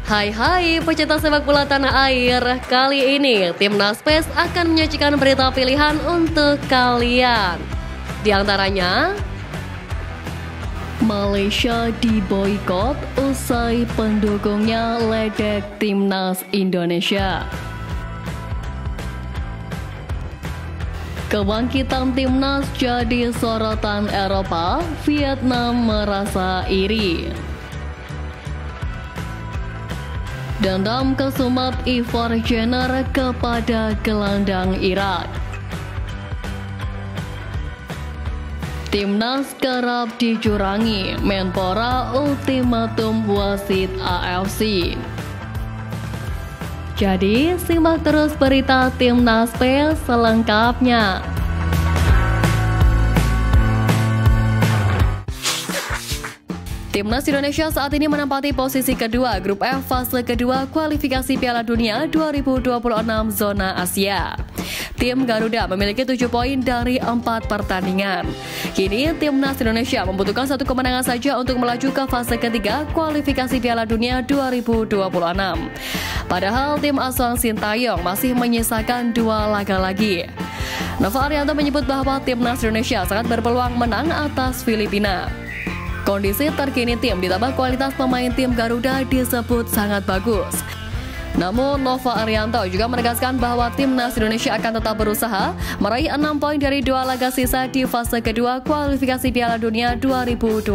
Hai pecinta sepak bola tanah air. Kali ini Timnas PES akan menyajikan berita pilihan untuk kalian. Di antaranya, Malaysia diboikot usai pendukungnya ledek Timnas Indonesia. Kebangkitan Timnas jadi sorotan Eropa, Vietnam merasa iri. Dendam kesumat Ivar Jenner kepada gelandang Irak. Timnas kerap dicurangi, Menpora ultimatum wasit AFC. Jadi, simak terus berita Timnas PES selengkapnya. Timnas Indonesia saat ini menempati posisi kedua Grup F fase kedua kualifikasi Piala Dunia 2026 zona Asia. Tim Garuda memiliki 7 poin dari 4 pertandingan. Kini Timnas Indonesia membutuhkan 1 kemenangan saja untuk melaju ke fase ketiga kualifikasi Piala Dunia 2026. Padahal tim asuhan Sintayong masih menyisakan 2 laga lagi. Nova Arianto menyebut bahwa Timnas Indonesia sangat berpeluang menang atas Filipina. Kondisi terkini tim ditambah kualitas pemain tim Garuda disebut sangat bagus. Namun Nova Arianto juga menegaskan bahwa Timnas Indonesia akan tetap berusaha meraih 6 poin dari 2 laga sisa di fase kedua kualifikasi Piala Dunia 2026.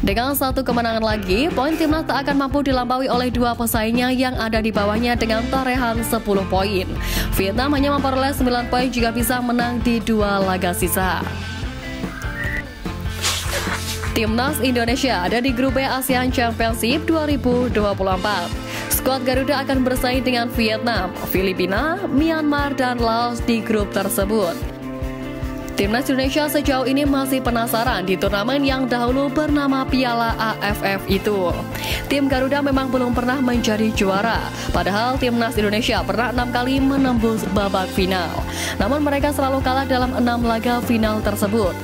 Dengan 1 kemenangan lagi, poin Timnas tak akan mampu dilampaui oleh 2 pesaingnya yang ada di bawahnya dengan torehan 10 poin. Vietnam hanya memperoleh 9 poin jika bisa menang di 2 laga sisa. Timnas Indonesia ada di Grup B ASEAN Championship 2024. Skuad Garuda akan bersaing dengan Vietnam, Filipina, Myanmar, dan Laos di grup tersebut. Timnas Indonesia sejauh ini masih penasaran di turnamen yang dahulu bernama Piala AFF itu. Tim Garuda memang belum pernah menjadi juara, padahal Timnas Indonesia pernah 6 kali menembus babak final. Namun mereka selalu kalah dalam 6 laga final tersebut.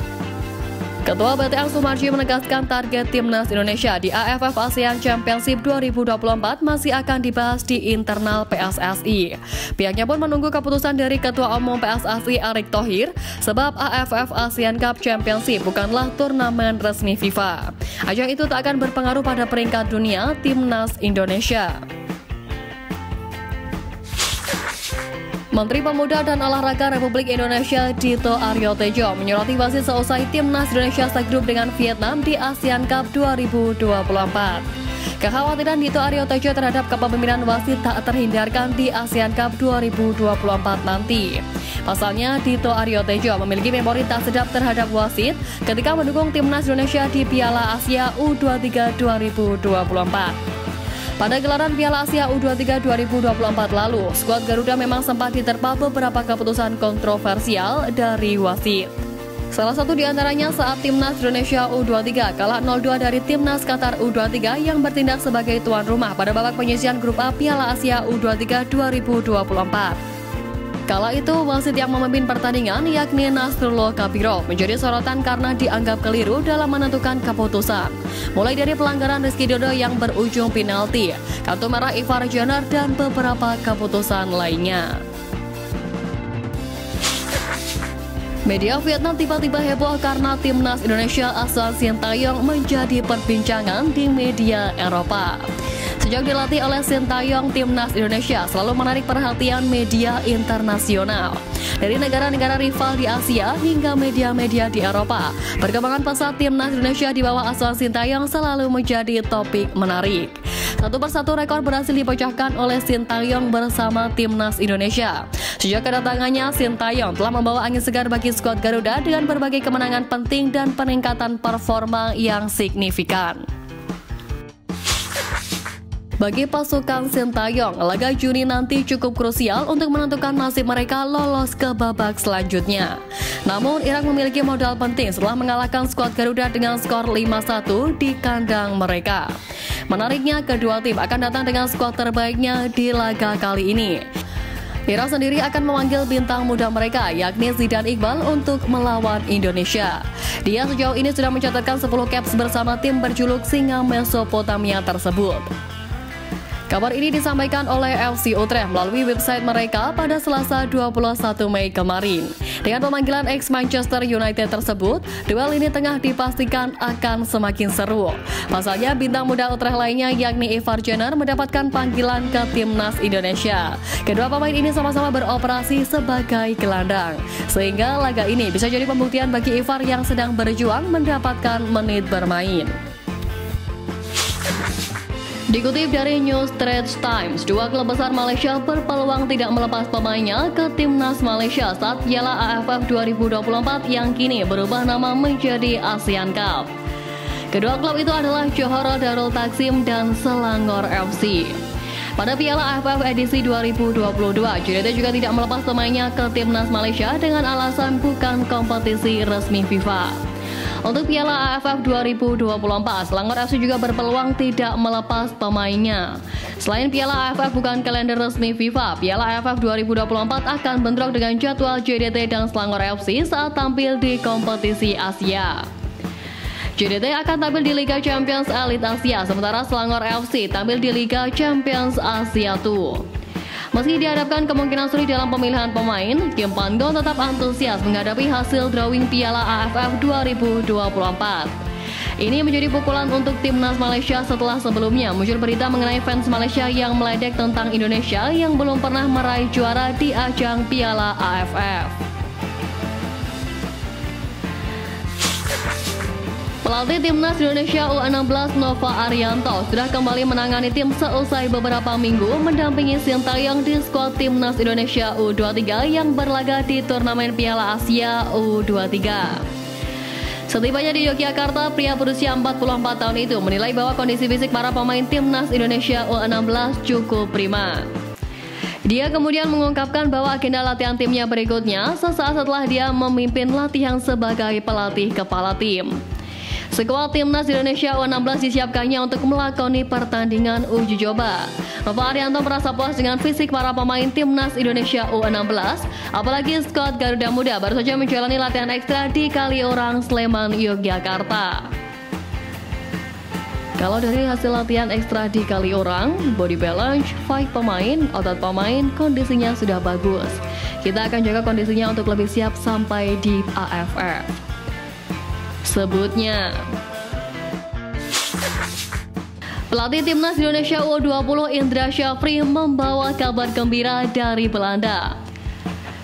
Ketua BTN Sumarji menegaskan target Timnas Indonesia di AFF ASEAN Championship 2024 masih akan dibahas di internal PSSI. Pihaknya pun menunggu keputusan dari Ketua Umum PSSI Erick Thohir, sebab AFF ASEAN Cup Championship bukanlah turnamen resmi FIFA. Ajang itu tak akan berpengaruh pada peringkat dunia Timnas Indonesia. Menteri Pemuda dan Olahraga Republik Indonesia Dito Aryo Tejo menyoroti wasit seusai Timnas Indonesia segrup dengan Vietnam di ASEAN Cup 2024. Kekhawatiran Dito Aryo Tejo terhadap kepemimpinan wasit tak terhindarkan di ASEAN Cup 2024 nanti. Pasalnya, Dito Aryo Tejo memiliki memori tak sedap terhadap wasit ketika mendukung Timnas Indonesia di Piala Asia U23 2024. Pada gelaran Piala Asia U23 2024 lalu, skuad Garuda memang sempat diterpa beberapa keputusan kontroversial dari wasit. Salah satu di antaranya saat Timnas Indonesia U23 kalah 0-2 dari Timnas Qatar U23 yang bertindak sebagai tuan rumah pada babak penyisihan Grup A Piala Asia U23 2024. Kala itu, wasit yang memimpin pertandingan yakni Nasrullah Kabirov menjadi sorotan karena dianggap keliru dalam menentukan keputusan. Mulai dari pelanggaran Rizky Dodo yang berujung penalti, kartu merah Ivar Jenner, dan beberapa keputusan lainnya. Media Vietnam tiba-tiba heboh karena Timnas Indonesia asuhan Sintayong menjadi perbincangan di media Eropa. Sejak dilatih oleh Sintayong, Timnas Indonesia selalu menarik perhatian media internasional. Dari negara-negara rival di Asia hingga media-media di Eropa, perkembangan pesat Timnas Indonesia di bawah asuhan Sintayong selalu menjadi topik menarik. Satu persatu rekor berhasil dipecahkan oleh Sintayong bersama Timnas Indonesia. Sejak kedatangannya, Sintayong telah membawa angin segar bagi skuad Garuda dengan berbagai kemenangan penting dan peningkatan performa yang signifikan. Bagi pasukan Sintayong, laga Juni nanti cukup krusial untuk menentukan nasib mereka lolos ke babak selanjutnya. Namun, Irak memiliki modal penting setelah mengalahkan skuad Garuda dengan skor 5-1 di kandang mereka. Menariknya, kedua tim akan datang dengan skuad terbaiknya di laga kali ini. Irak sendiri akan memanggil bintang muda mereka, yakni Zidane Iqbal, untuk melawan Indonesia. Dia sejauh ini sudah mencatatkan 10 caps bersama tim berjuluk Singa Mesopotamia tersebut. Kabar ini disampaikan oleh FC Utrecht melalui website mereka pada Selasa 21 Mei kemarin. Dengan pemanggilan ex-Manchester United tersebut, duel ini tengah dipastikan akan semakin seru. Pasalnya, bintang muda Utrecht lainnya yakni Ivar Jenner mendapatkan panggilan ke Timnas Indonesia. Kedua pemain ini sama-sama beroperasi sebagai gelandang, sehingga laga ini bisa jadi pembuktian bagi Ivar yang sedang berjuang mendapatkan menit bermain. Dikutip dari New Straits Times, dua klub besar Malaysia berpeluang tidak melepas pemainnya ke Timnas Malaysia saat Piala AFF 2024 yang kini berubah nama menjadi ASEAN Cup. Kedua klub itu adalah Johor Darul Takzim dan Selangor FC. Pada Piala AFF edisi 2022, JDT juga tidak melepas pemainnya ke Timnas Malaysia dengan alasan bukan kompetisi resmi FIFA. Untuk Piala AFF 2024, Selangor FC juga berpeluang tidak melepas pemainnya. Selain Piala AFF bukan kalender resmi FIFA, Piala AFF 2024 akan bentrok dengan jadwal JDT dan Selangor FC saat tampil di kompetisi Asia. JDT akan tampil di Liga Champions Elite Asia, sementara Selangor FC tampil di Liga Champions Asia 2. Meski dihadapkan kemungkinan sulit dalam pemilihan pemain, Kim Pan-gon tetap antusias menghadapi hasil drawing Piala AFF 2024. Ini menjadi pukulan untuk Timnas Malaysia setelah sebelumnya muncul berita mengenai fans Malaysia yang meledek tentang Indonesia yang belum pernah meraih juara di ajang Piala AFF. Pelatih Timnas Indonesia U16 Nova Arianto sudah kembali menangani tim seusai beberapa minggu mendampingi Sintayong di skuad Timnas Indonesia U23 yang berlaga di turnamen Piala Asia U23. Setibanya di Yogyakarta, pria berusia 44 tahun itu menilai bahwa kondisi fisik para pemain Timnas Indonesia U16 cukup prima. Dia kemudian mengungkapkan bahwa agenda latihan timnya berikutnya sesaat setelah dia memimpin latihan sebagai pelatih kepala tim. Skuad Timnas Indonesia U16 disiapkannya untuk melakoni pertandingan uji coba. Nova Arianto merasa puas dengan fisik para pemain Timnas Indonesia U16, apalagi skuad Garuda Muda baru saja menjalani latihan ekstra di Kaliurang, Sleman, Yogyakarta. Kalau dari hasil latihan ekstra di Kaliurang, body balance, fight pemain, otot pemain, kondisinya sudah bagus. Kita akan jaga kondisinya untuk lebih siap sampai di AFF. Sebutnya. Pelatih Timnas Indonesia U20 Indra Syafri membawa kabar gembira dari Belanda.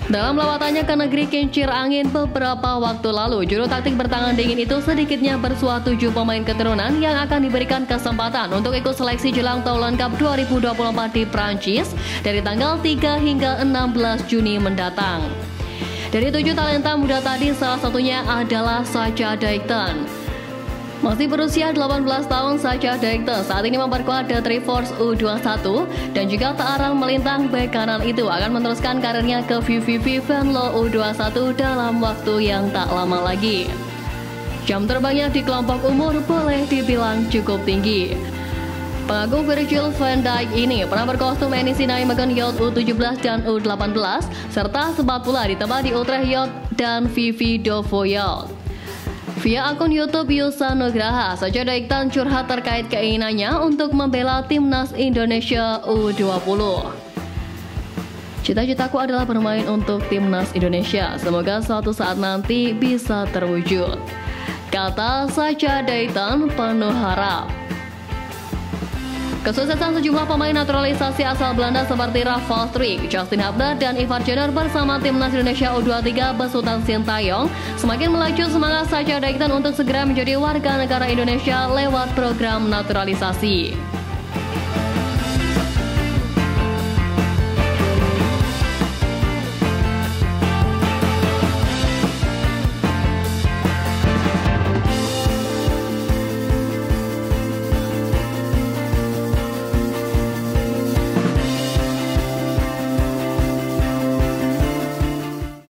Dalam lawatannya ke negeri kincir angin beberapa waktu lalu, juru taktik bertangan dingin itu sedikitnya bersua 7 pemain keturunan yang akan diberikan kesempatan untuk ikut seleksi jelang Thailand Cup 2024 di Prancis dari tanggal 3 hingga 16 Juni mendatang. Dari 7 talenta muda tadi, salah satunya adalah Sacha Dijkten. Masih berusia 18 tahun, Sacha Dijkten saat ini memperkuat The Treforce U21 dan juga tak arang melintang bek kanan itu akan meneruskan karirnya ke VVV Venlo U21 dalam waktu yang tak lama lagi. Jam terbangnya di kelompok umur boleh dibilang cukup tinggi. Pengagum Virgil van Dijk ini pernah berkostum edisi Nijmegen Yacht U17 dan U18, serta sempat pula ditempa di Utrecht Yacht dan Vivi Dovo Yacht. Via akun YouTube Yusa Nugraha, Sacha Dijkten curhat terkait keinginannya untuk membela Timnas Indonesia U20. Cita-citaku adalah bermain untuk Timnas Indonesia, semoga suatu saat nanti bisa terwujud, kata Sacha Dijkten penuh harap. Kesuksesan sejumlah pemain naturalisasi asal Belanda seperti Rafael Struijk, Justin Hubner, dan Ivar Jenner bersama Timnas Indonesia U23 besutan Sintayong semakin melaju semangat Sacha Dijkten untuk segera menjadi warga negara Indonesia lewat program naturalisasi.